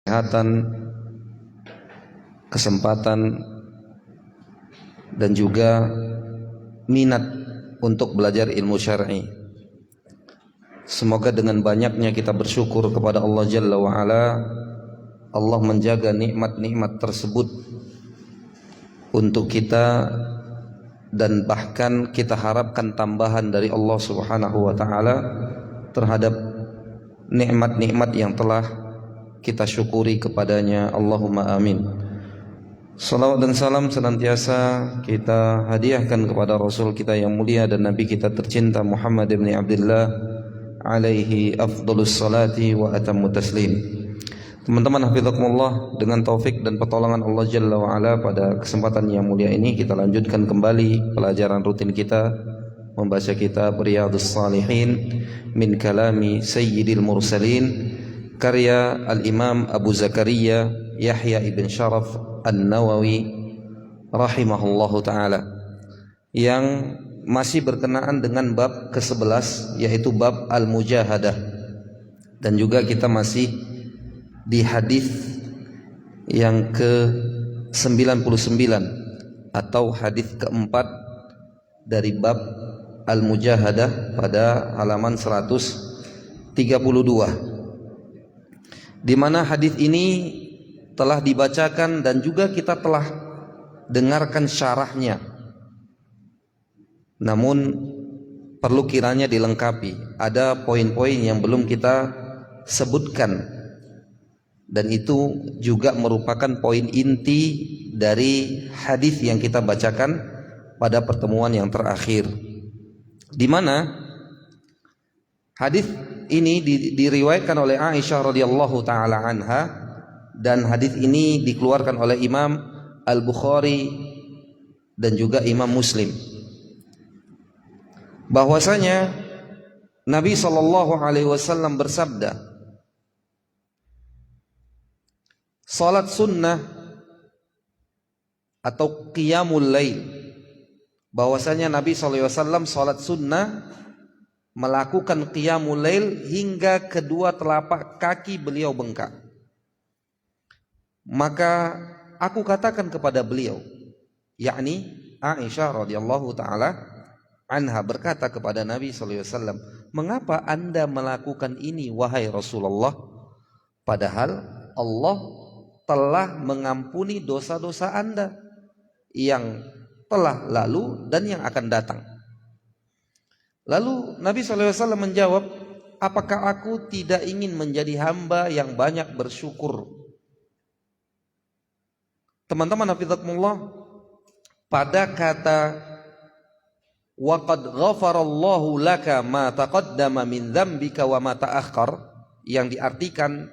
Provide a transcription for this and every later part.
kesehatan, kesempatan, dan juga minat untuk belajar ilmu syar'i. Semoga dengan banyaknya kita bersyukur kepada Allah Jalla wa'ala, Allah menjaga nikmat-nikmat tersebut untuk kita, dan bahkan kita harapkan tambahan dari Allah Subhanahu wa ta'ala terhadap nikmat-nikmat yang telah kita syukuri kepadanya. Allahumma amin. Salawat dan salam senantiasa kita hadiahkan kepada Rasul kita yang mulia dan Nabi kita tercinta Muhammad ibn Abdullah alaihi afdalus salati wa atammu taslim. Teman-teman hafizakumullah, dengan taufik dan pertolongan Allah Jalla wa'ala, pada kesempatan yang mulia ini kita lanjutkan kembali pelajaran rutin kita membaca kitab Riyadhus Shalihin min kalami Sayyidil Mursalin, karya Al-Imam Abu Zakaria Yahya ibn Sharaf An-Nawawi rahimahullahu ta'ala, yang masih berkenaan dengan bab ke-11, yaitu bab Al-Mujahadah. Dan juga kita masih di hadis yang ke-99 atau hadis keempat dari bab Al-Mujahadah pada halaman 132, di mana hadis ini telah dibacakan dan juga kita telah dengarkan syarahnya. Namun perlu kiranya dilengkapi, ada poin-poin yang belum kita sebutkan, dan itu juga merupakan poin inti dari hadis yang kita bacakan pada pertemuan yang terakhir, di mana hadis ini diriwayatkan oleh Aisyah radhiyallahu taala anha, dan hadis ini dikeluarkan oleh Imam Al-Bukhari dan juga Imam Muslim, bahwasanya Nabi sallallahu alaihi wasallam bersabda, salat sunnah atau qiyamul lail, bahwasanya Nabi SAW salat sunnah, melakukan qiyamul lail hingga kedua telapak kaki beliau bengkak. Maka aku katakan kepada beliau, yakni Aisyah radhiyallahu taala anha berkata kepada Nabi SAW, mengapa Anda melakukan ini wahai Rasulullah, padahal Allah telah mengampuni dosa-dosa Anda yang telah lalu dan yang akan datang. Lalu Nabi SAW menjawab, apakah aku tidak ingin menjadi hamba yang banyak bersyukur? Teman-teman hafizakumullah, pada kata wa qad ghafarallahu laka ma taqaddama min dzambika wa ma ta'akhkhar, yang diartikan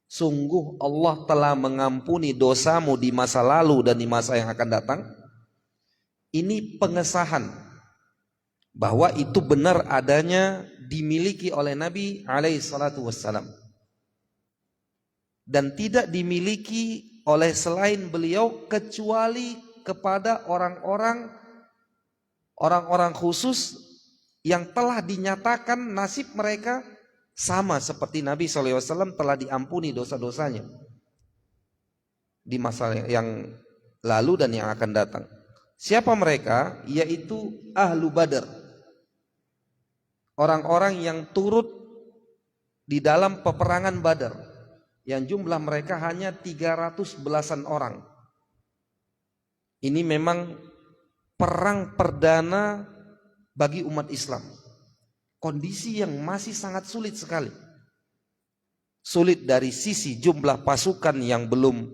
sungguh Allah telah mengampuni dosamu di masa lalu dan di masa yang akan datang. Ini pengesahan bahwa itu benar adanya dimiliki oleh Nabi alaihi salatu wassalam, dan tidak dimiliki oleh selain beliau kecuali kepada orang-orang khusus yang telah dinyatakan nasib mereka sama seperti Nabi SAW telah diampuni dosa-dosanya di masa yang lalu dan yang akan datang. Siapa mereka? Yaitu Ahlu Badar, orang-orang yang turut di dalam peperangan Badar, yang jumlah mereka hanya 300 belasan orang. Ini memang perang perdana bagi umat Islam. Kondisi yang masih sangat sulit sekali. Sulit dari sisi jumlah pasukan yang belum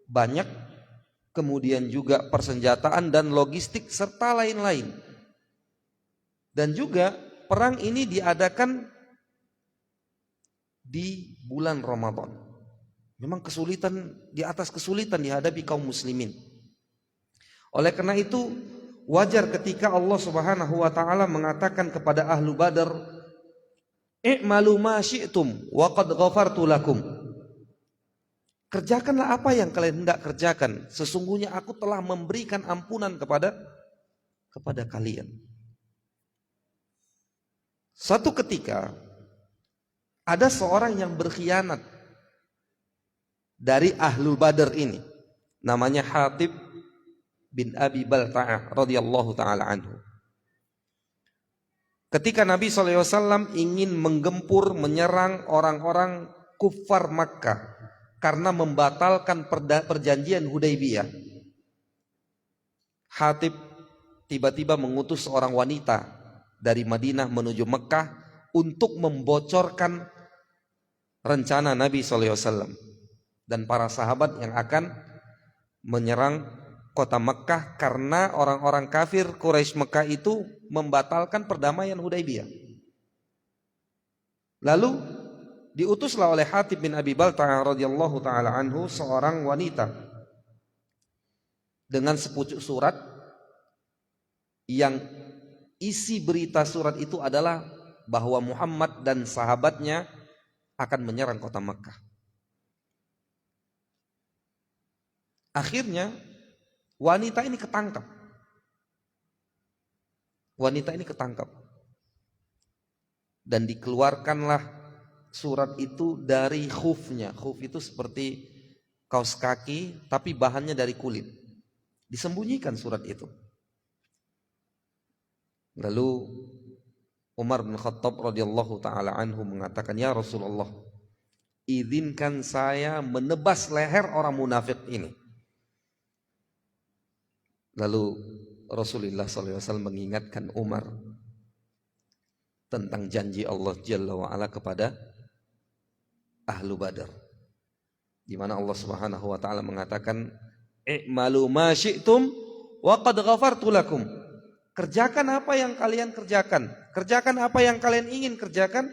banyak, kemudian juga persenjataan dan logistik serta lain-lain. Dan juga perang ini diadakan di bulan Ramadan. Memang kesulitan di atas kesulitan dihadapi kaum muslimin. Oleh karena itu wajar ketika Allah Subhanahu wa taala mengatakan kepada Ahlu Badar, i'malu ma syi'tum wa qad ghafartu lakum. Kerjakanlah apa yang kalian hendak kerjakan, sesungguhnya aku telah memberikan ampunan kepada kalian. Suatu ketika ada seorang yang berkhianat dari Ahlul Badr ini, namanya Hatib bin Abi Balta'ah radhiyallahu taala anhu. Ketika Nabi SAW ingin menggempur, menyerang orang-orang kufar Makkah karena membatalkan perjanjian Hudaybiyah, Hatib tiba-tiba mengutus seorang wanita dari Madinah menuju Mekah untuk membocorkan rencana Nabi SAW dan para sahabat yang akan menyerang kota Mekah karena orang-orang kafir Quraisy Mekah itu membatalkan perdamaian Hudaybiyah. Lalu diutuslah oleh Hatib bin Abi Balta'ah radhiyallahu taala anhu seorang wanita dengan sepucuk surat yang isi berita surat itu adalah bahwa Muhammad dan sahabatnya akan menyerang kota Mekah. Akhirnya wanita ini ketangkap. Dan dikeluarkanlah surat itu dari khufnya. Khuf itu seperti kaos kaki tapi bahannya dari kulit. Disembunyikan surat itu. Lalu Umar bin Khattab radhiyallahu taala anhu mengatakan, "Ya Rasulullah, izinkan saya menebas leher orang munafik ini." Lalu Rasulullah SAW mengingatkan Umar tentang janji Allah Jalla wa'ala kepada Ahlu Badar, di mana Allah Subhanahu wa taala mengatakan, "I'malu ma syi'tum wa qad ghafartu lakum." Kerjakan apa yang kalian kerjakan, kerjakan apa yang kalian ingin kerjakan,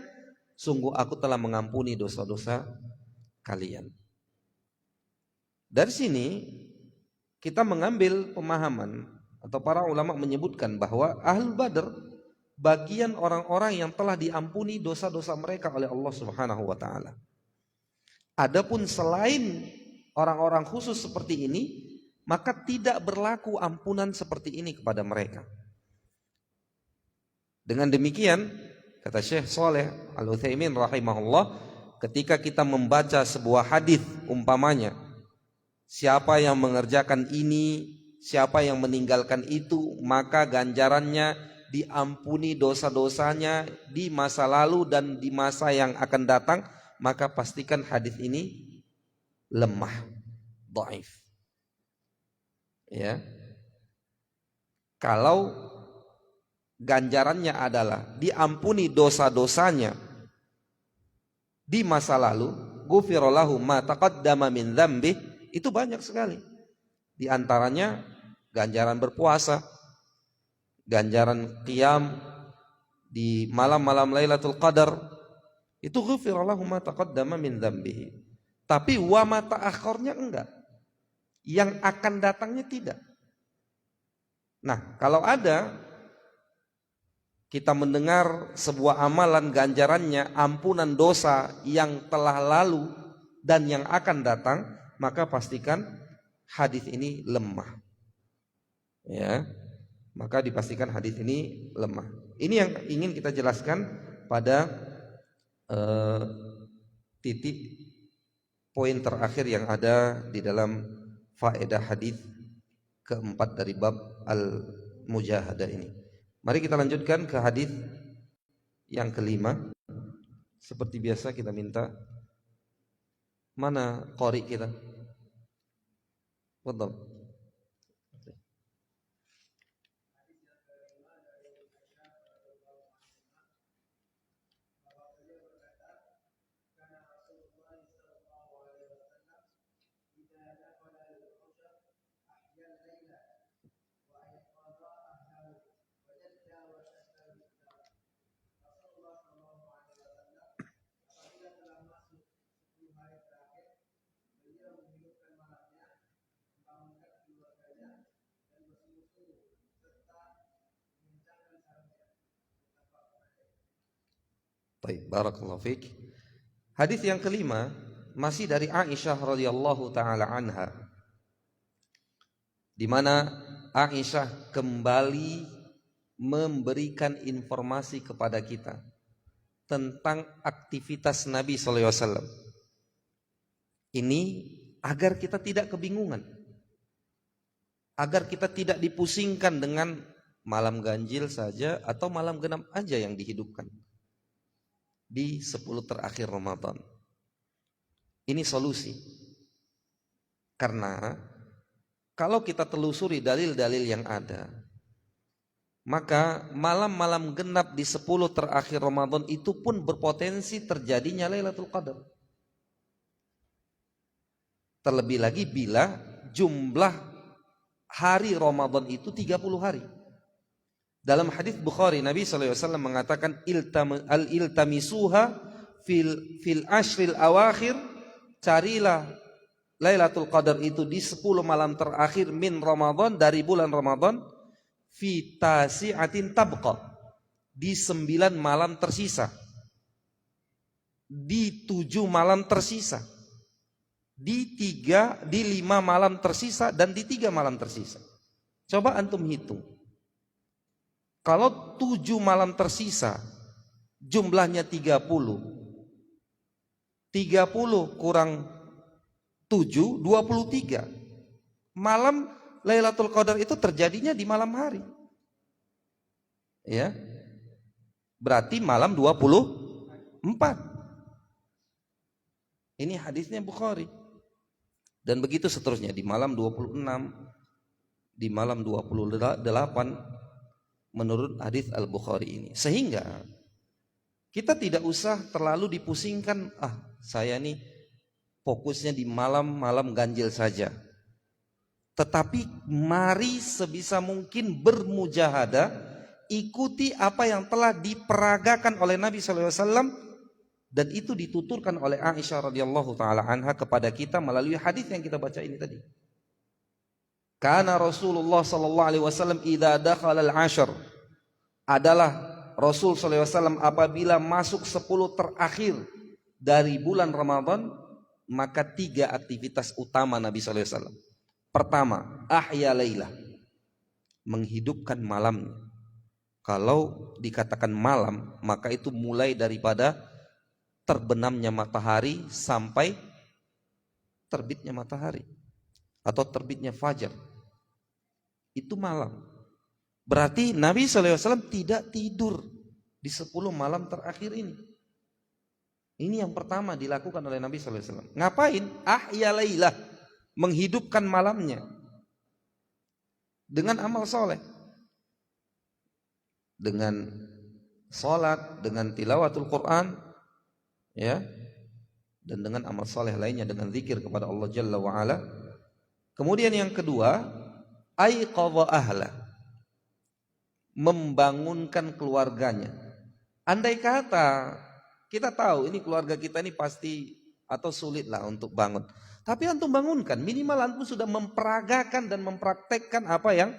sungguh aku telah mengampuni dosa-dosa kalian. Dari sini kita mengambil pemahaman atau para ulama menyebutkan bahwa Ahlul Badr bagian orang-orang yang telah diampuni dosa-dosa mereka oleh Allah Subhanahu wa taala. Adapun selain orang-orang khusus seperti ini, maka tidak berlaku ampunan seperti ini kepada mereka. Dengan demikian, kata Syekh Shalih Al-Utsaimin rahimahullah, ketika kita membaca sebuah hadis umpamanya, siapa yang mengerjakan ini, siapa yang meninggalkan itu, maka ganjarannya diampuni dosa-dosanya di masa lalu dan di masa yang akan datang, maka pastikan hadis ini lemah, dhaif. Ya. Kalau ganjarannya adalah diampuni dosa-dosanya di masa lalu, ghufira lahu ma taqaddama min dzambi, itu banyak sekali. Di antaranya ganjaran berpuasa, ganjaran qiyam di malam-malam Lailatul Qadar, itu ghufira lahu ma taqaddama min dzambihi. Tapi wa ma ta'akhkharnya enggak. Yang akan datangnya tidak. Nah, kalau ada kita mendengar sebuah amalan ganjarannya ampunan dosa yang telah lalu dan yang akan datang, maka pastikan hadis ini lemah. Ya, maka dipastikan hadis ini lemah. Ini yang ingin kita jelaskan pada titik poin terakhir yang ada di dalam faedah hadis keempat dari bab al-mujahadah ini. Mari kita lanjutkan ke hadis yang kelima. Seperti biasa kita minta, mana qari kita? Fadhal. Baik, barakallahu fiik. Hadis yang kelima masih dari Aisyah radhiyallahu taala anha, di mana Aisyah kembali memberikan informasi kepada kita tentang aktivitas Nabi sallallahu alaihi wasallam. Ini agar kita tidak kebingungan, agar kita tidak dipusingkan dengan malam ganjil saja atau malam genap aja yang dihidupkan di 10 terakhir Ramadan. Ini solusi. Karena kalau kita telusuri dalil-dalil yang ada, maka malam-malam genap di 10 terakhir Ramadan itu pun berpotensi terjadinya Lailatul Qadar. Terlebih lagi bila jumlah hari Ramadan itu 30 hari. Dalam hadis Bukhari, Nabi SAW mengatakan iltamisuha fil ashril awakhir, carilah Lailatul Qadar itu di 10 malam terakhir min Ramadan, dari bulan Ramadan, fi tasi'atin tabqa, di 9 malam tersisa, di 7 malam tersisa, di 5 malam tersisa, dan di 3 malam tersisa. Coba antum hitung. Kalau 7 malam tersisa jumlahnya 30 kurang 7, 23. Malam Lailatul Qadar itu terjadinya di malam hari. Ya. Berarti malam 24. Ini hadisnya Bukhari. Dan begitu seterusnya, di malam 26, di malam 28 menurut hadis Al-Bukhari ini. Sehingga kita tidak usah terlalu dipusingkan, saya nih fokusnya di malam-malam ganjil saja. Tetapi mari sebisa mungkin bermujahadah, ikuti apa yang telah diperagakan oleh Nabi SAW, dan itu dituturkan oleh Aisyah radhiyallahu taala anha kepada kita melalui hadis yang kita baca ini tadi. Kana Rasulullah sallallahu alaihi wasallam idza dakhala al-ashr, adalah Rasul sallallahu alaihi wasallam apabila masuk 10 terakhir dari bulan Ramadan, maka 3 aktivitas utama Nabi sallallahu alaihi wasallam. Pertama, ahya lailah, menghidupkan malamnya. Kalau dikatakan malam, maka itu mulai daripada terbenamnya matahari sampai terbitnya matahari atau terbitnya fajar. Itu malam. Berarti Nabi SAW tidak tidur di 10 malam terakhir ini. Ini yang pertama dilakukan oleh Nabi SAW. Ngapain? Ahya lailah, menghidupkan malamnya dengan amal soleh, dengan sholat, dengan tilawatul Quran, ya, dan dengan amal soleh lainnya, dengan zikir kepada Allah Jalla wa Ala. Kemudian yang kedua, aiqadha ahla, membangunkan keluarganya. Andai kata kita tahu ini keluarga kita ini pasti atau sulit lah untuk bangun, tapi antum bangunkan, minimal antum sudah memperagakan dan mempraktekkan apa yang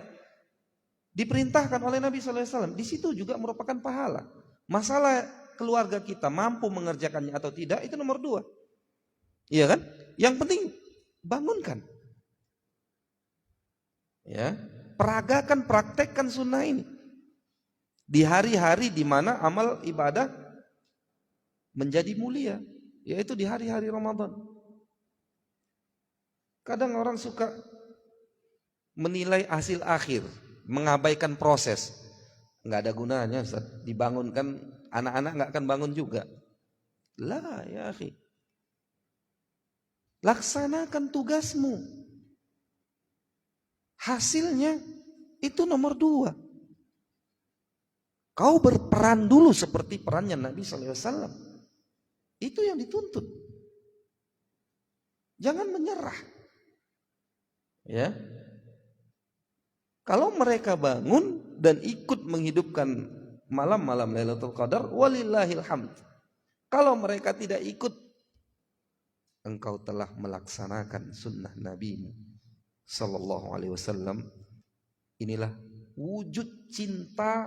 diperintahkan oleh Nabi SAW. Di situ juga merupakan pahala. Masalah keluarga kita mampu mengerjakannya atau tidak, itu nomor 2. Iya kan? Yang penting bangunkan. Ya, peragakan, praktekkan sunnah ini di hari-hari di mana amal ibadah menjadi mulia, yaitu di hari-hari Ramadan. Kadang orang suka menilai hasil akhir, mengabaikan proses. Nggak ada gunanya, Ustaz. Dibangunkan, anak-anak nggak akan bangun juga. Lah ya akhi, laksanakan tugasmu. Hasilnya itu nomor 2. Kau berperan dulu seperti perannya Nabi SAW. Itu yang dituntut. Jangan menyerah. Ya. Kalau mereka bangun dan ikut menghidupkan malam-malam Lailatul Qadar, walillahil hamd. Kalau mereka tidak ikut, engkau telah melaksanakan sunnah Nabi Sallallahu Alaihi Wasallam. Inilah wujud cinta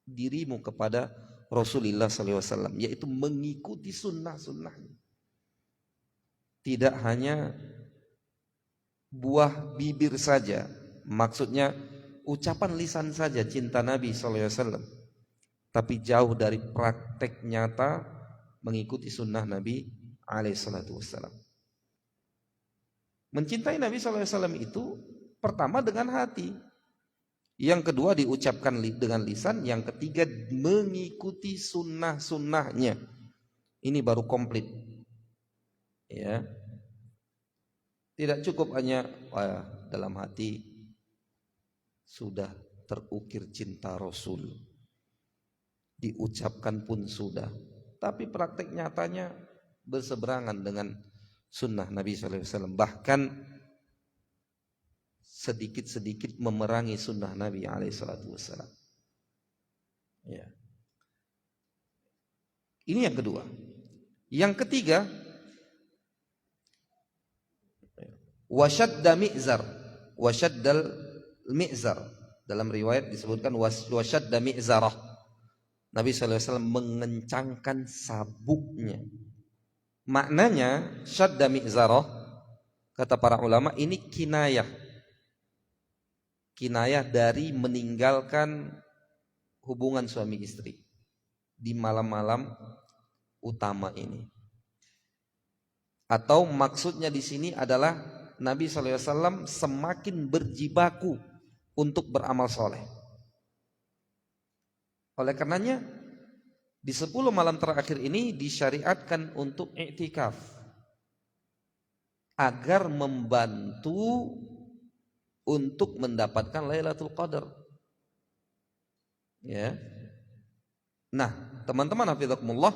dirimu kepada Rasulullah Sallallahu Alaihi Wasallam, yaitu mengikuti sunnah-sunnahnya. Tidak hanya buah bibir saja, maksudnya ucapan lisan saja cinta Nabi Sallallahu Alaihi Wasallam, tapi jauh dari praktek nyata mengikuti sunnah Nabi Alaihi Wasallam. Mencintai Nabi SAW itu pertama dengan hati, yang kedua diucapkan dengan lisan, yang ketiga mengikuti sunnah-sunnahnya. Ini baru komplit. Ya, tidak cukup hanya dalam hati sudah terukir cinta Rasul, diucapkan pun sudah, tapi praktek nyatanya berseberangan dengan sunnah Nabi SAW, bahkan sedikit-sedikit memerangi sunnah Nabi SAW. Ya. Ini yang kedua. Yang ketiga, wasyadda mi'zar, wasyaddal mi'zar. Dalam riwayat disebutkan wasyadda mi'zarah. Nabi SAW mengencangkan sabuknya. Maknanya syadda mi'zarah, kata para ulama, ini kinayah dari meninggalkan hubungan suami istri di malam-malam utama ini. Atau maksudnya di sini adalah Nabi SAW semakin berjibaku untuk beramal soleh. Oleh karenanya di 10 malam terakhir ini disyariatkan untuk i'tikaf agar membantu untuk mendapatkan Lailatul Qadar. Ya. Nah, teman-teman hafizakumullah,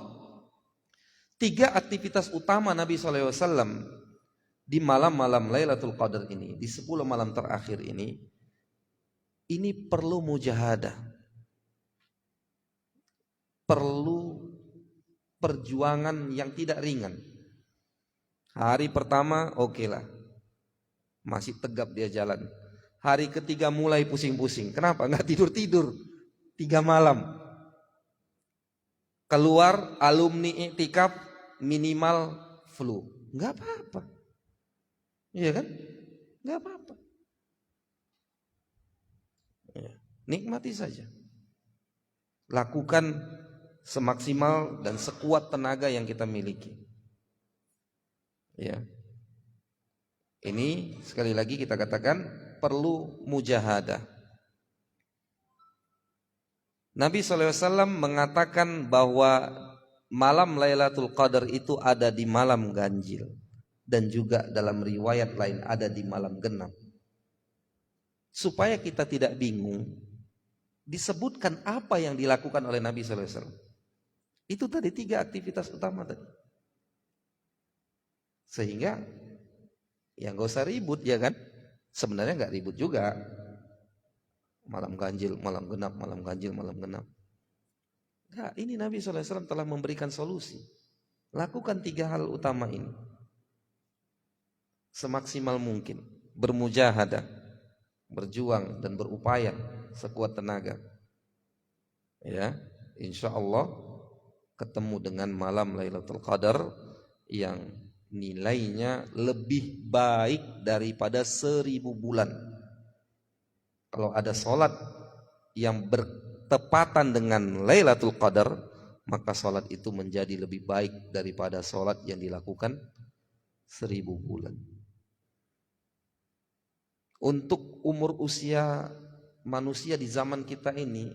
3 aktivitas utama Nabi SAW di malam-malam Lailatul Qadar ini, di 10 malam terakhir ini perlu mujahadah, perlu perjuangan yang tidak ringan. Hari pertama oke lah, masih tegap dia jalan. Hari ketiga mulai pusing-pusing. Kenapa? Nggak tidur-tidur 3 malam. Keluar alumni iktikaf minimal flu, nggak apa-apa. Iya kan? Nggak apa-apa. Ya, nikmati saja. Lakukan semaksimal dan sekuat tenaga yang kita miliki. Ya. Ini sekali lagi kita katakan perlu mujahadah. Nabi SAW mengatakan bahwa malam Lailatul Qadar itu ada di malam ganjil, dan juga dalam riwayat lain ada di malam genap. Supaya kita tidak bingung, disebutkan apa yang dilakukan oleh Nabi SAW. Itu tadi 3 aktivitas utama tadi. Sehingga ya gak usah ribut, ya kan? Sebenarnya gak ribut juga. Malam ganjil, malam genap, malam ganjil, malam genap. Enggak, ini Nabi SAW telah memberikan solusi. Lakukan 3 hal utama ini semaksimal mungkin. Bermujahadah, berjuang dan berupaya sekuat tenaga. Ya, insya Allah ketemu dengan malam Lailatul Qadar yang nilainya lebih baik daripada 1000 bulan. Kalau ada sholat yang bertepatan dengan Lailatul Qadar, maka sholat itu menjadi lebih baik daripada sholat yang dilakukan 1000 bulan. Untuk umur usia manusia di zaman kita ini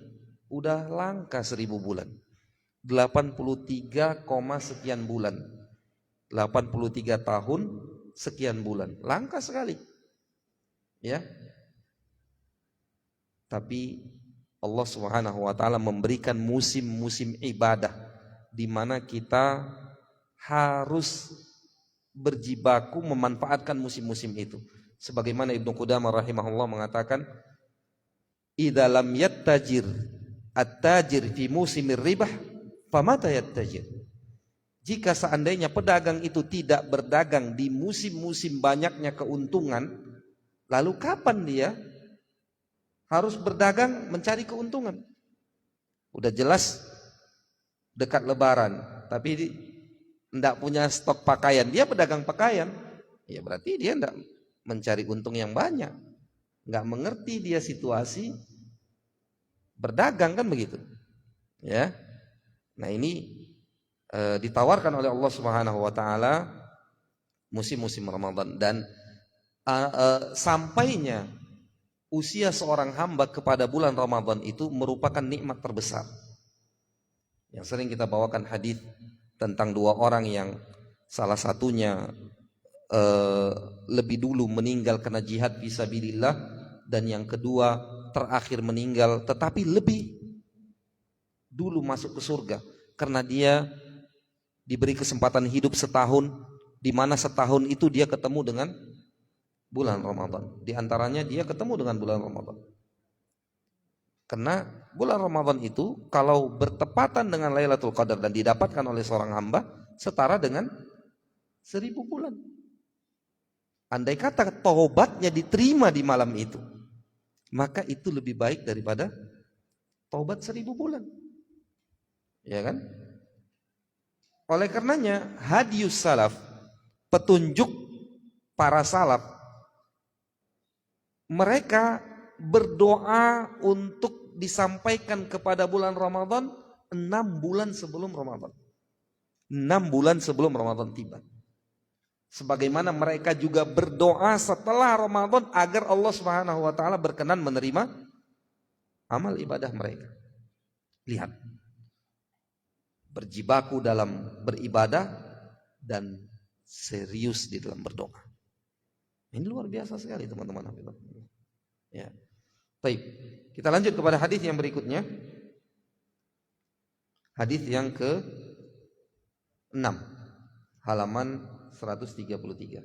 udah langka 1000 bulan. 83, sekian bulan. 83 tahun sekian bulan. Langka sekali. Ya. Tapi Allah Subhanahu wa taala memberikan musim-musim ibadah di mana kita harus berjibaku memanfaatkan musim-musim itu. Sebagaimana Ibnu Qudamah rahimahullah mengatakan, "Idza lam yattajir at-tajir fi musimir ribah, famata yattajir?" Jika seandainya pedagang itu tidak berdagang di musim-musim banyaknya keuntungan, lalu kapan dia harus berdagang mencari keuntungan? Udah jelas dekat lebaran, tapi tidak punya stok pakaian, dia pedagang pakaian, ya berarti dia tidak mencari untung yang banyak, nggak mengerti dia situasi berdagang, kan begitu, ya. Nah ini ditawarkan oleh Allah Subhanahu Wa Taala musim-musim Ramadan, dan sampainya usia seorang hamba kepada bulan Ramadan itu merupakan nikmat terbesar. Yang sering kita bawakan hadis tentang dua orang yang salah satunya lebih dulu meninggal karena jihad fisabilillah, dan yang kedua terakhir meninggal tetapi lebih dulu masuk ke surga karena dia diberi kesempatan hidup setahun, di mana setahun itu dia ketemu dengan bulan Ramadan. Di antaranya dia ketemu dengan bulan Ramadan. Karena bulan Ramadan itu kalau bertepatan dengan Lailatul Qadar dan didapatkan oleh seorang hamba setara dengan 1000 bulan. Andai kata taubatnya diterima di malam itu, maka itu lebih baik daripada taubat 1000 bulan. Ya kan? Oleh karenanya hadius salaf, petunjuk para salaf, mereka berdoa untuk disampaikan kepada bulan Ramadan 6 bulan sebelum Ramadan. 6 bulan sebelum Ramadan tiba. Sebagaimana mereka juga berdoa setelah Ramadan agar Allah Subhanahu wa taala berkenan menerima amal ibadah mereka. Lihat. Berjibaku dalam beribadah dan serius di dalam berdoa. Ini luar biasa sekali teman-teman. Ya. Baik, kita lanjut kepada hadis yang berikutnya. Hadis yang ke-6, halaman 133.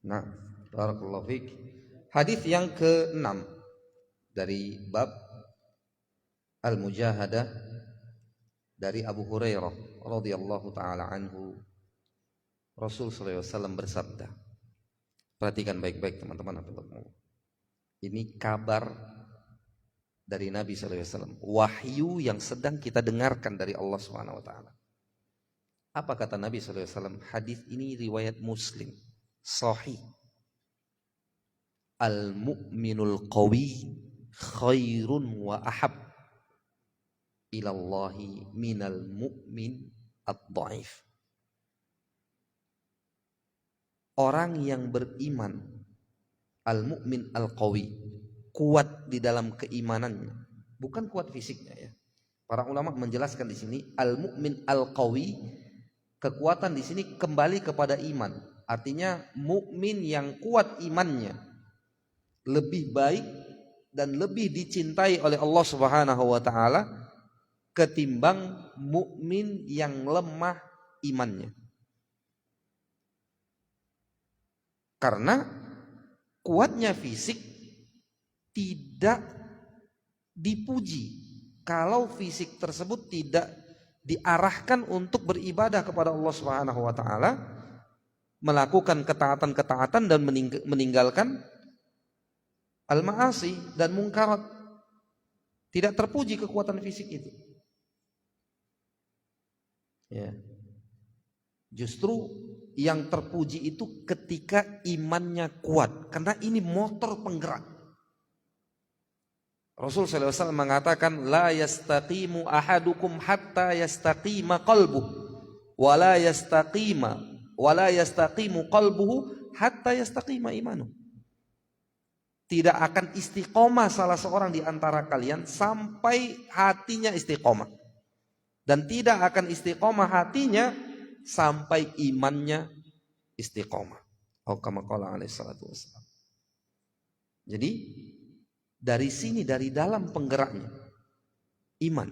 Nah, barakallahu fiik. Hadis yang ke-6 dari bab Al-Mujahadah dari Abu Hurairah radhiyallahu taala anhu. Rasul sallallahu alaihi wasallam bersabda. Perhatikan baik-baik teman-teman. Ini kabar dari Nabi sallallahu alaihi wasallam, wahyu yang sedang kita dengarkan dari Allah Subhanahu wa taala. Apa kata Nabi sallallahu alaihi wasallam? Hadis ini riwayat Muslim, sahih. Al-mu'minul qawi khairun wa ahab ilallahi minal mu'min ad-dhaif. Orang yang beriman, al-mu'min al-qawi, kuat di dalam keimanannya, bukan kuat fisiknya ya. Para ulama menjelaskan di sini al-mu'min al-qawi, kekuatan di sini kembali kepada iman. Artinya mukmin yang kuat imannya lebih baik dan lebih dicintai oleh Allah Subhanahu wa taala ketimbang mukmin yang lemah imannya. Karena kuatnya fisik tidak dipuji kalau fisik tersebut tidak diarahkan untuk beribadah kepada Allah Subhanahu wa taala, melakukan ketaatan-ketaatan dan meninggalkan al-ma'asi dan mungkarat. Tidak terpuji kekuatan fisik itu. Ya. Justru yang terpuji itu ketika imannya kuat, karena ini motor penggerak. Rasul sallallahu alaihi wasallam mengatakan la yastaqimu ahadukum hatta yastaqima qalbuh wa la yastaqimu qalbuhu hatta yastaqima imanuh. Tidak akan istiqomah salah seorang di antara kalian sampai hatinya istiqomah. Dan tidak akan istiqomah hatinya sampai imannya istiqomah. Kama qala alaihi salatu wassalam. Jadi dari sini, dari dalam penggeraknya iman,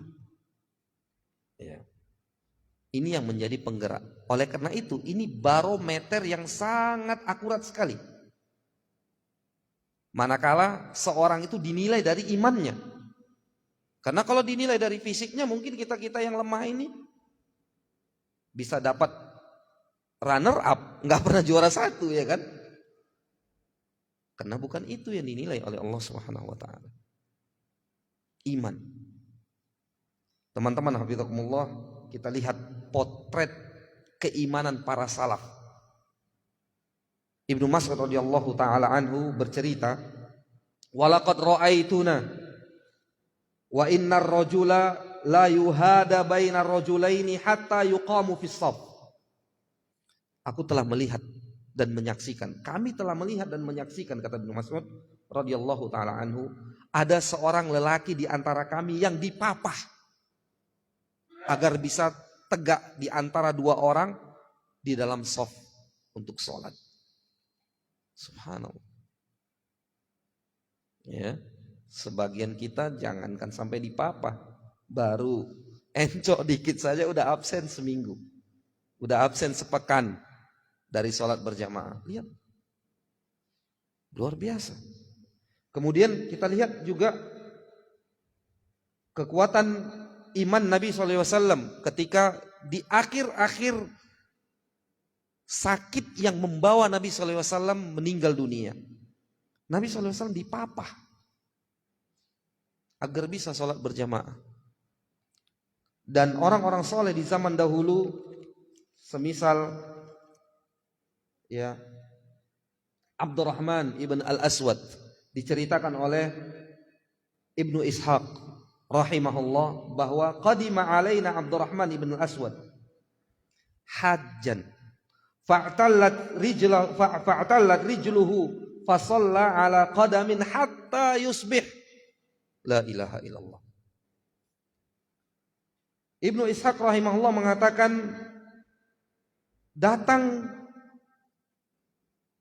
ya, ini yang menjadi penggerak. Oleh karena itu ini barometer yang sangat akurat sekali. Manakala seorang itu dinilai dari imannya. Karena kalau dinilai dari fisiknya, mungkin kita yang lemah ini bisa dapat runner up, nggak pernah juara satu, ya kan? Karena bukan itu yang dinilai oleh Allah Subhanahu wa taala. Iman. Teman-teman hafizakumullah, kita lihat potret keimanan para salaf. Ibnu Mas'ud radhiyallahu taala anhu bercerita, "Walaqad ra'aituna wa innar rajula la yuhada bainar rajulaini hatta yuqamu fis shaf." Aku telah melihat dan menyaksikan, kami telah melihat dan menyaksikan, kata Ibnu Mas'ud radhiyallahu taala anhu, ada seorang lelaki di antara kami yang dipapah agar bisa tegak di antara dua orang di dalam shaf untuk sholat. Subhanallah. Ya, sebagian kita jangankan sampai dipapah, baru encok dikit saja udah absen seminggu, udah absen sepekan dari sholat berjamaah. Lihat, luar biasa. Kemudian kita lihat juga kekuatan iman Nabi SAW ketika di akhir-akhir sakit yang membawa Nabi SAW meninggal dunia. Nabi SAW dipapah agar bisa sholat berjamaah. Dan orang-orang soleh di zaman dahulu, semisal ya Abdurrahman ibn al-Aswad, diceritakan oleh Ibnu Ishaq rahimahullah bahwa qadima alaina Abdurrahman ibn al-Aswad hajjan fa'tallat rijluhu fasalla ala qadamin hatta yusbih. La ilaha illallah. Ibnu Ishaq rahimahullah mengatakan, datang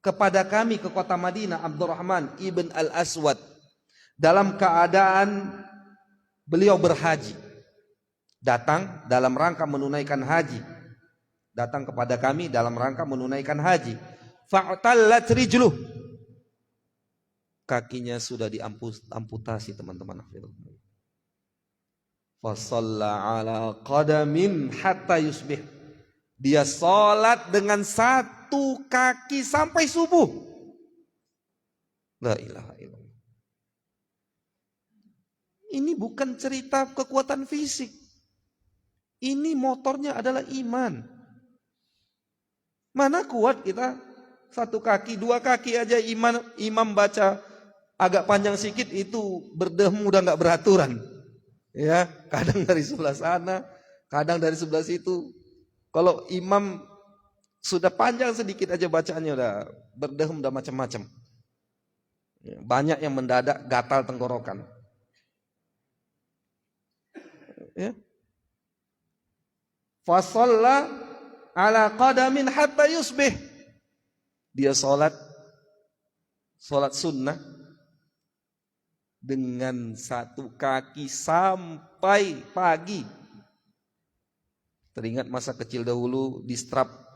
kepada kami ke kota Madinah Abdurrahman ibn al-Aswad dalam keadaan beliau berhaji. Datang dalam rangka menunaikan haji. Datang kepada kami dalam rangka menunaikan haji. Fa'tallat rijluh. Kakinya sudah diamputasi, teman-teman. Fasalla ala qadamin hatta yusbih. Dia sholat dengan satu kaki sampai subuh. La ilaha illallah. Ini bukan cerita kekuatan fisik. Ini motornya adalah iman. Mana kuat kita satu kaki, dua kaki aja imam baca agak panjang sedikit itu berdeham udah nggak beraturan. Ya, kadang dari sebelah sana, kadang dari sebelah situ. Kalau imam sudah panjang sedikit aja bacaannya udah berdehem, udah macam-macam. Banyak yang mendadak gatal tenggorokan. Ya. Fasalla ala qadamin hatta yusbih. Dia sholat sunnah dengan satu kaki sampai pagi. Teringat masa kecil dahulu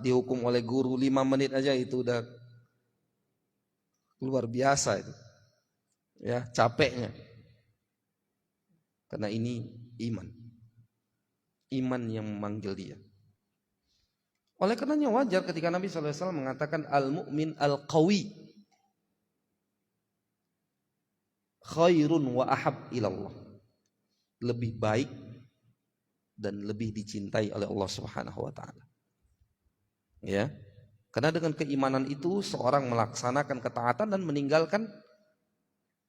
dihukum oleh guru 5 menit aja itu udah luar biasa itu. Ya, capeknya. Karena ini iman. Iman yang memanggil dia. Oleh karenanya wajar ketika Nabi SAW mengatakan al-mu'min al-qawi khairun wa ahab ilallah. Lebih baik dan lebih dicintai oleh Allah Subhanahu wa taala. Ya. Karena dengan keimanan itu seorang melaksanakan ketaatan dan meninggalkan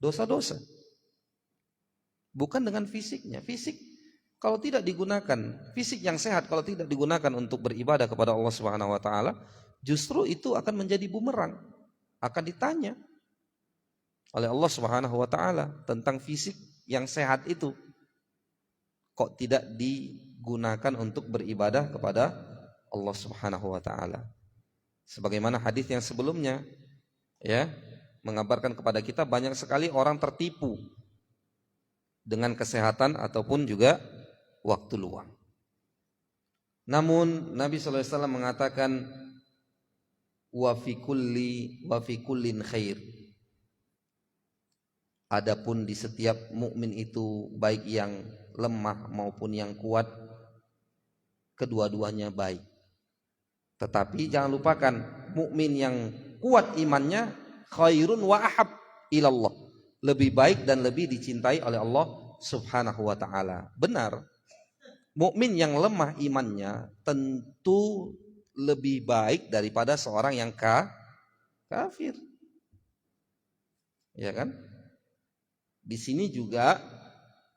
dosa-dosa. bukan dengan fisiknya. Fisik kalau tidak digunakan, fisik yang sehat kalau tidak digunakan untuk beribadah kepada Allah Subhanahu wa taala, justru itu akan menjadi bumerang. Akan ditanya oleh Allah Subhanahu wa taala tentang fisik yang sehat itu. Kok tidak digunakan untuk beribadah kepada Allah Subhanahu wa taala. Sebagaimana hadis yang sebelumnya ya, mengabarkan kepada kita banyak sekali orang tertipu dengan kesehatan ataupun juga waktu luang. Namun Nabi sallallahu alaihi wasallam mengatakan wa fi kullin khair. Adapun di setiap mukmin itu baik yang lemah maupun yang kuat, kedua-duanya baik. Tetapi jangan lupakan mukmin yang kuat imannya khairun wa ahab ilallah, lebih baik dan lebih dicintai oleh Allah Subhanahu wa taala. Benar, mukmin yang lemah imannya tentu lebih baik daripada seorang yang kafir. Ya kan? Di sini juga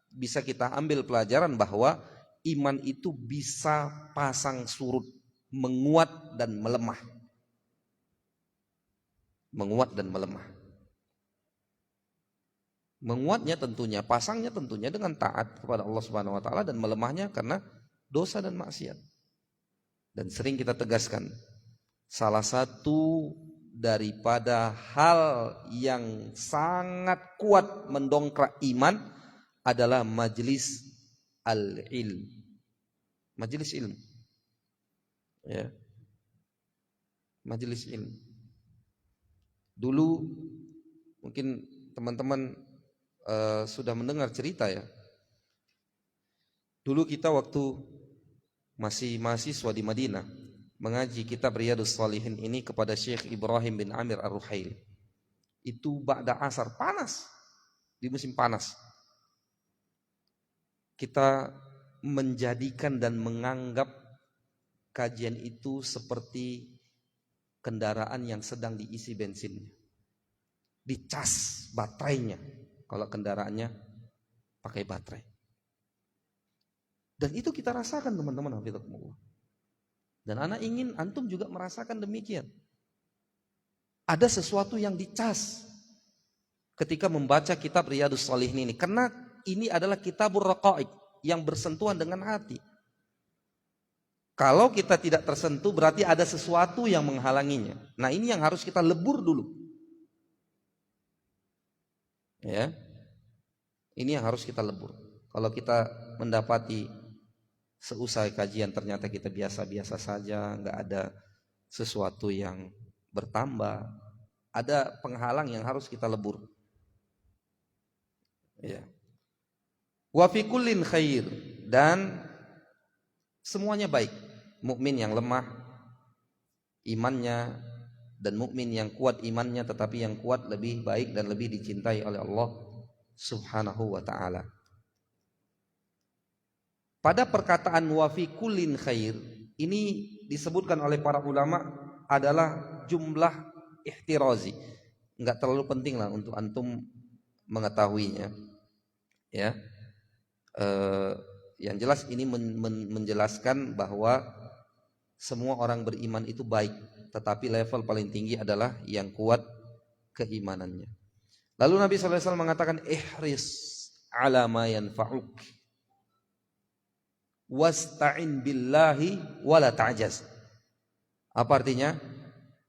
bisa kita ambil pelajaran bahwa iman itu bisa pasang surut, menguat dan melemah. Menguat dan melemah. Menguatnya tentunya, pasangnya tentunya dengan taat kepada Allah Subhanahu wa taala, dan melemahnya karena dosa dan maksiat. Dan sering kita tegaskan, salah satu daripada hal yang sangat kuat mendongkrak iman adalah majelis al-ilm. Majelis ilmu. Ya. Majelis ilmu. Dulu mungkin teman-teman sudah mendengar cerita ya. Dulu kita waktu masih mahasiswa di Madinah mengaji kitab Riyadhus Shalihin ini kepada Syekh Ibrahim bin Amir Ar-Ruhaili. Itu ba'da asar, panas, di musim panas. Kita menjadikan dan menganggap kajian itu seperti kendaraan yang sedang diisi bensinnya, dicas baterainya kalau kendaraannya pakai baterai. Dan itu kita rasakan teman-teman, hafizakumullah. Dan anak ingin antum juga merasakan demikian. Ada sesuatu yang dicas ketika membaca kitab Riyadhus Shalihin ini, karena ini adalah kitabur raqaiq yang bersentuhan dengan hati. Kalau kita tidak tersentuh berarti ada sesuatu yang menghalanginya. Nah, ini yang harus kita lebur dulu. Ya. Ini yang harus kita lebur. Kalau kita mendapati seusai kajian ternyata kita biasa-biasa saja, nggak ada sesuatu yang bertambah, ada penghalang yang harus kita lebur. Ya. Wa fi kullin khair, dan semuanya baik. Mukmin yang lemah imannya dan mukmin yang kuat imannya, tetapi yang kuat lebih baik dan lebih dicintai oleh Allah Subhanahu wa taala. Pada perkataan wa fi kullin khair ini disebutkan oleh para ulama adalah jumlah ihtirazi. Enggak terlalu penting lah untuk antum mengetahuinya. Ya. Yang jelas ini menjelaskan bahwa semua orang beriman itu baik, tetapi level paling tinggi adalah yang kuat keimanannya. Lalu Nabi SAW mengatakan ihris ala ma yanfa'uk wasta'in billahi wala ta'jaz. Apa artinya?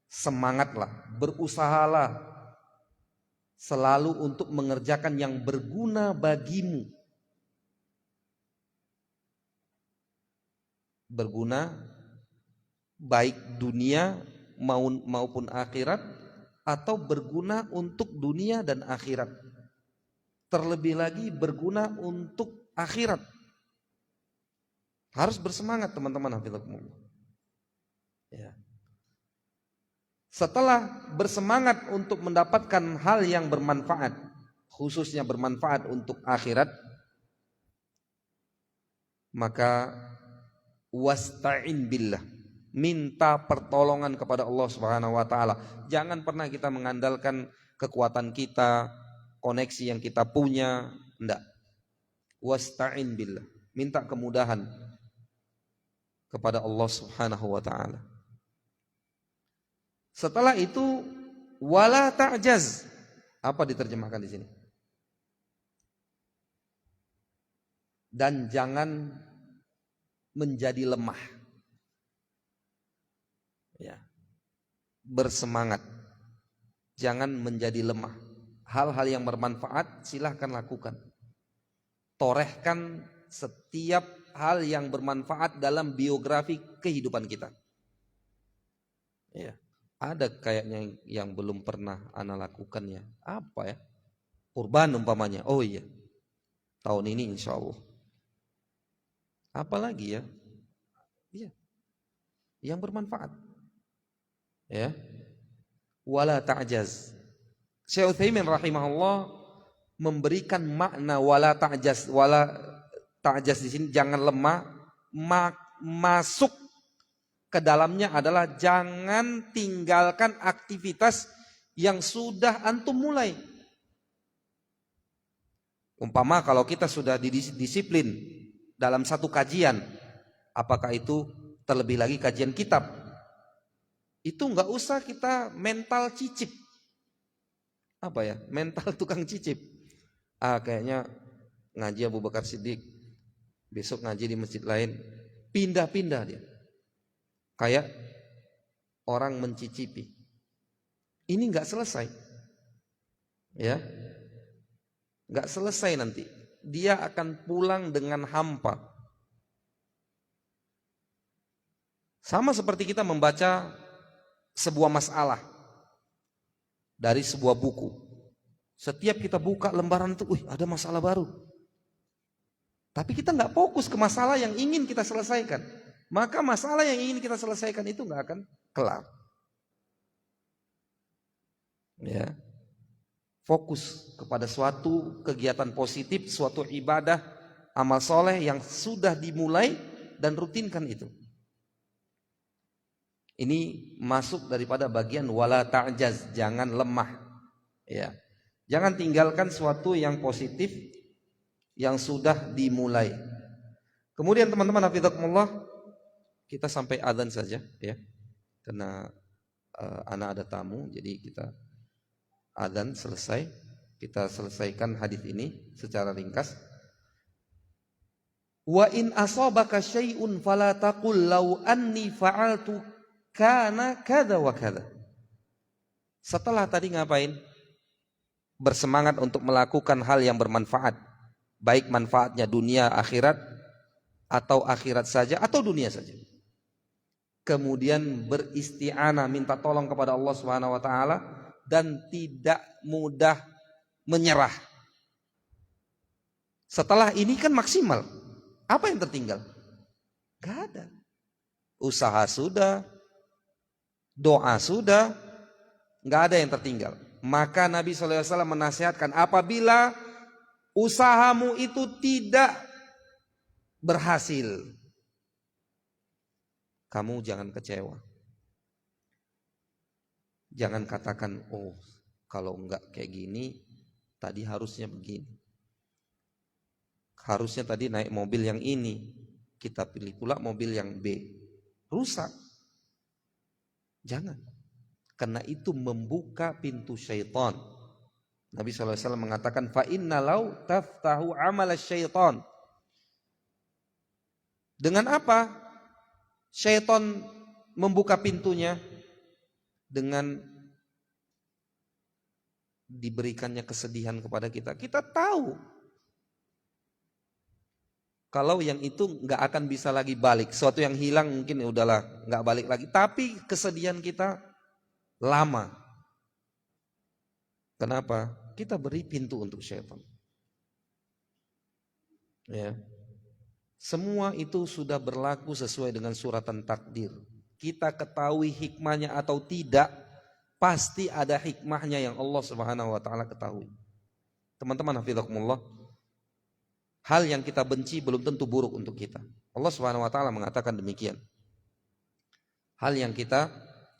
Semangatlah, berusahalah selalu untuk mengerjakan yang berguna bagimu. Berguna baik dunia maupun akhirat, atau berguna untuk dunia dan akhirat. Terlebih lagi berguna untuk akhirat. Harus bersemangat teman-teman, hafizakumullah. Ya. Setelah bersemangat untuk mendapatkan hal yang bermanfaat, khususnya bermanfaat untuk akhirat, maka wasta'in billah, minta pertolongan kepada Allah Subhanahu wa taala. Jangan pernah kita mengandalkan kekuatan kita, koneksi yang kita punya, enggak. wasta'in billah. Minta kemudahan kepada Allah Subhanahu wa taala. Setelah itu wala ta'jaz. Apa diterjemahkan di sini? Dan jangan menjadi lemah. Ya. Bersemangat. Jangan menjadi lemah. Hal-hal yang bermanfaat silahkan lakukan. Torehkan setiap hal yang bermanfaat dalam biografi kehidupan kita. Ya. Ada kayaknya yang belum pernah ana lakukan ya. Apa ya? Kurban umpamanya. Oh iya. Tahun ini insya Allah. Apalagi ya? Iya. Yang bermanfaat. Ya. Wala ta'jaz. Syekh Utsaimin rahimahullah memberikan makna wala ta'jaz. Wala ta'jaz di sini jangan lemah, masuk ke dalamnya adalah jangan tinggalkan aktivitas yang sudah antum mulai. Umpama kalau kita sudah disiplin dalam satu kajian, apakah itu terlebih lagi kajian kitab, itu nggak usah kita mental cicip. Apa ya? Mental tukang cicip. Kayaknya ngaji Abu Bakar Siddiq, besok ngaji di masjid lain, pindah-pindah dia. Kayak orang mencicipi. Ini nggak selesai. Ya. Nggak selesai nanti. Dia akan pulang dengan hampa. Sama seperti kita membaca sebuah masalah dari sebuah buku. Setiap kita buka lembaran itu, ada masalah baru. Tapi kita nggak fokus ke masalah yang ingin kita selesaikan. Maka masalah yang ingin kita selesaikan itu nggak akan kelar. Ya. Fokus kepada suatu kegiatan positif, suatu ibadah, amal soleh yang sudah dimulai dan rutinkan itu. Ini masuk daripada bagian wala ta'jaz, jangan lemah. Ya. Jangan tinggalkan suatu yang positif yang sudah dimulai. Kemudian teman-teman hafizakumullah, kita sampai adzan saja ya. Karena anak ada tamu, jadi kita adzan selesai, kita selesaikan hadis ini secara ringkas. Wa in asabaka syai'un fala taqul law anni fa'altu kana kada wa kada. Setelah tadi ngapain? Bersemangat untuk melakukan hal yang bermanfaat, baik manfaatnya dunia akhirat atau akhirat saja atau dunia saja. Kemudian beristi'anah, minta tolong kepada Allah Subhanahu wa taala dan tidak mudah menyerah. Setelah ini kan maksimal. Apa yang tertinggal? Gak ada. Usaha sudah, doa sudah, gak ada yang tertinggal. Maka Nabi SAW menasihatkan, apabila usahamu itu tidak berhasil, kamu jangan kecewa. Jangan katakan, kalau enggak kayak gini, tadi harusnya begini. Harusnya tadi naik mobil yang ini, kita pilih pula mobil yang B. Rusak. Jangan. Karena itu membuka pintu syaitan. Nabi SAW mengatakan, fa inna law taftahu amal syaitan. Dengan apa? Syaitan membuka pintunya dengan diberikannya kesedihan kepada kita. Kita tahu kalau yang itu nggak akan bisa lagi balik. Suatu yang hilang mungkin ya udahlah nggak balik lagi. Tapi kesedihan kita lama. Kenapa? Kita beri pintu untuk syaitan. Ya. Semua itu sudah berlaku sesuai dengan suratan takdir. Kita ketahui hikmahnya atau tidak, pasti ada hikmahnya yang Allah Subhanahu wa taala ketahui. Teman-teman hafizakumullah, hal yang kita benci belum tentu buruk untuk kita. Allah Subhanahu wa taala mengatakan demikian. Hal yang kita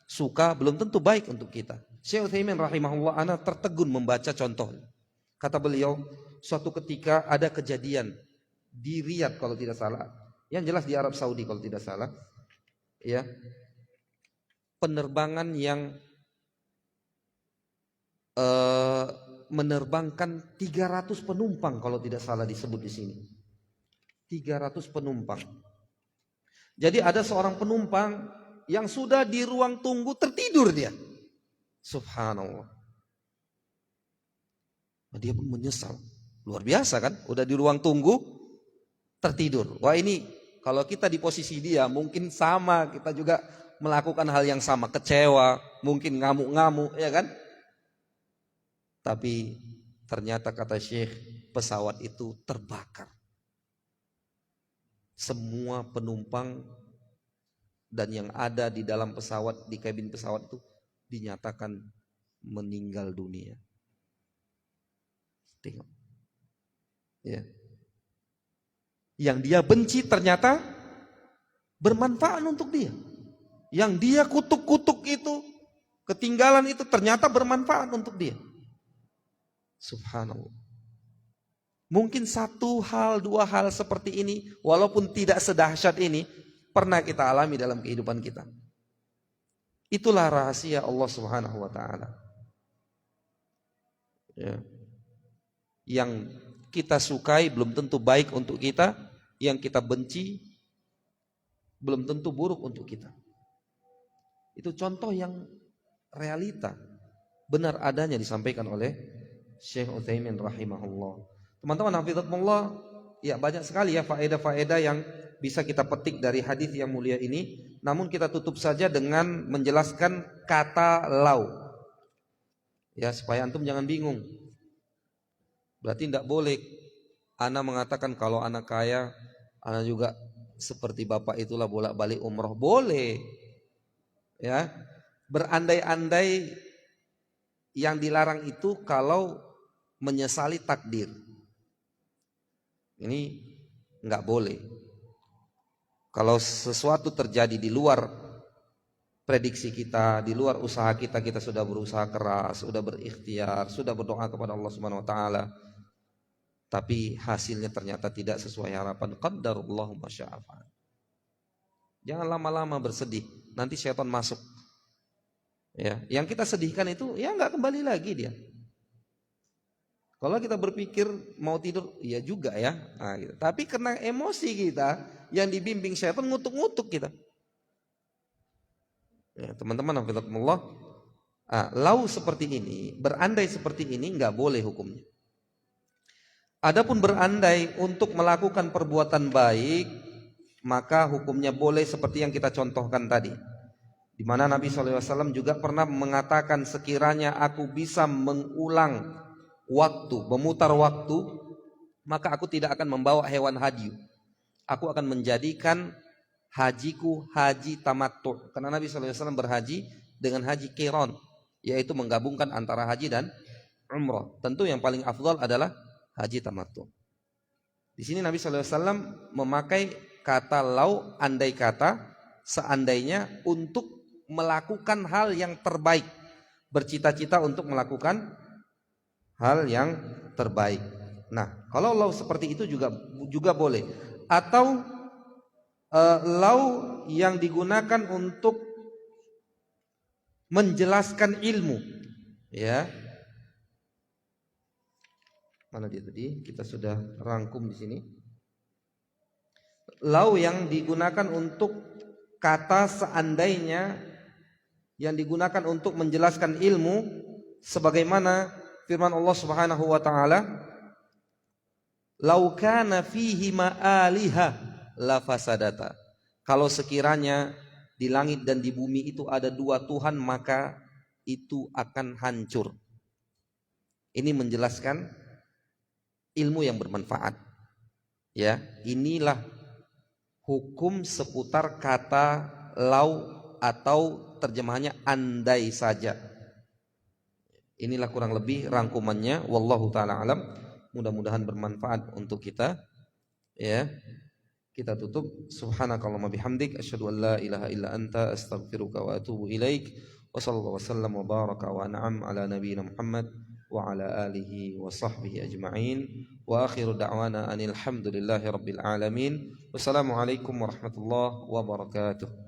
suka belum tentu baik untuk kita. Syekh Utsaimin rahimahullah ana tertegun membaca contoh. Kata beliau, suatu ketika ada kejadian di Riyadh kalau tidak salah, yang jelas di Arab Saudi kalau tidak salah, ya, penerbangan yang menerbangkan 300 penumpang kalau tidak salah disebut di sini. 300 penumpang. Jadi ada seorang penumpang yang sudah di ruang tunggu tertidur dia. Subhanallah. Dia pun menyesal. Luar biasa kan? Udah di ruang tunggu tertidur. Wah, ini kalau kita di posisi dia mungkin sama, kita juga melakukan hal yang sama, kecewa, mungkin ngamuk-ngamuk, ya kan? Tapi ternyata kata Syekh, pesawat itu terbakar. Semua penumpang dan yang ada di dalam pesawat, di kabin pesawat itu dinyatakan meninggal dunia. Tengok. Ya. Yang dia benci ternyata bermanfaat untuk dia. Yang dia kutuk-kutuk itu, ketinggalan itu ternyata bermanfaat untuk dia. Subhanallah. Mungkin satu hal, dua hal seperti ini, walaupun tidak sedahsyat ini, pernah kita alami dalam kehidupan kita. Itulah rahasia Allah Subhanahu wa Ta'ala. Ya. Yang kita sukai belum tentu baik untuk kita, yang kita benci belum tentu buruk untuk kita. Itu contoh yang realita, benar adanya disampaikan oleh Syekh Utsaimin rahimahullah. Teman-teman hafizakumullah, ya banyak sekali ya faedah-faedah yang bisa kita petik dari hadis yang mulia ini. Namun kita tutup saja dengan menjelaskan kata lau. Ya, supaya antum jangan bingung. Berarti tidak boleh ana mengatakan kalau anak kaya, ana juga seperti bapak itulah bolak-balik umroh. Boleh. Ya. Berandai-andai yang dilarang itu kalau menyesali takdir. Ini enggak boleh. Kalau sesuatu terjadi di luar prediksi kita, di luar usaha kita, kita sudah berusaha keras, sudah berikhtiar, sudah berdoa kepada Allah Subhanahu wa taala, tapi hasilnya ternyata tidak sesuai harapan, qadarullahu masya'a fa'al. Jangan lama-lama bersedih, nanti syaitan masuk. Ya, yang kita sedihkan itu ya enggak kembali lagi dia. Kalau kita berpikir mau tidur, ya juga ya. Nah, gitu. Tapi karena emosi kita yang dibimbing syaitan, ngutuk-ngutuk kita. Ya, teman-teman, hafizakumullah. Lau seperti ini, berandai seperti ini nggak boleh hukumnya. Adapun berandai untuk melakukan perbuatan baik, maka hukumnya boleh seperti yang kita contohkan tadi. Di mana Nabi SAW juga pernah mengatakan, sekiranya aku bisa mengulang waktu, memutar waktu, maka aku tidak akan membawa hewan hadyu. Aku akan menjadikan hajiku haji tamattu. Karena Nabi SAW berhaji dengan haji qiran, yaitu menggabungkan antara haji dan umrah. Tentu yang paling afdal adalah haji tamattu. Di sini Nabi SAW memakai kata lau, andai kata, seandainya, untuk melakukan hal yang terbaik, bercita-cita untuk melakukan hal yang terbaik. Nah, kalau lau seperti itu juga boleh. Atau lau yang digunakan untuk menjelaskan ilmu, ya. Mana dia tadi? Kita sudah rangkum di sini. Lau yang digunakan untuk kata seandainya, yang digunakan untuk menjelaskan ilmu, sebagaimana firman Allah Subhanahu wa taala, "Lau kana fihi ma'aliha la fasadata." Kalau sekiranya di langit dan di bumi itu ada dua Tuhan, maka itu akan hancur. Ini menjelaskan ilmu yang bermanfaat. Ya, inilah hukum seputar kata lau, atau terjemahannya andai saja. Inilah kurang lebih rangkumannya. Wallahu taala alam. Mudah-mudahan bermanfaat untuk kita. Ya. Kita tutup. Subhanakallahumma bihamdik, asyhadu an la ilaha illa anta, astaghfiruka wa atubu ilaik. Wa sallallahu wasallam wa baraka wa an'am ala nabiyyina Muhammad wa ala alihi wa sahbihi ajma'in. Wa akhiru da'wana anil hamdulillahi rabbil alamin. Wassalamualaikum warahmatullahi wabarakatuh.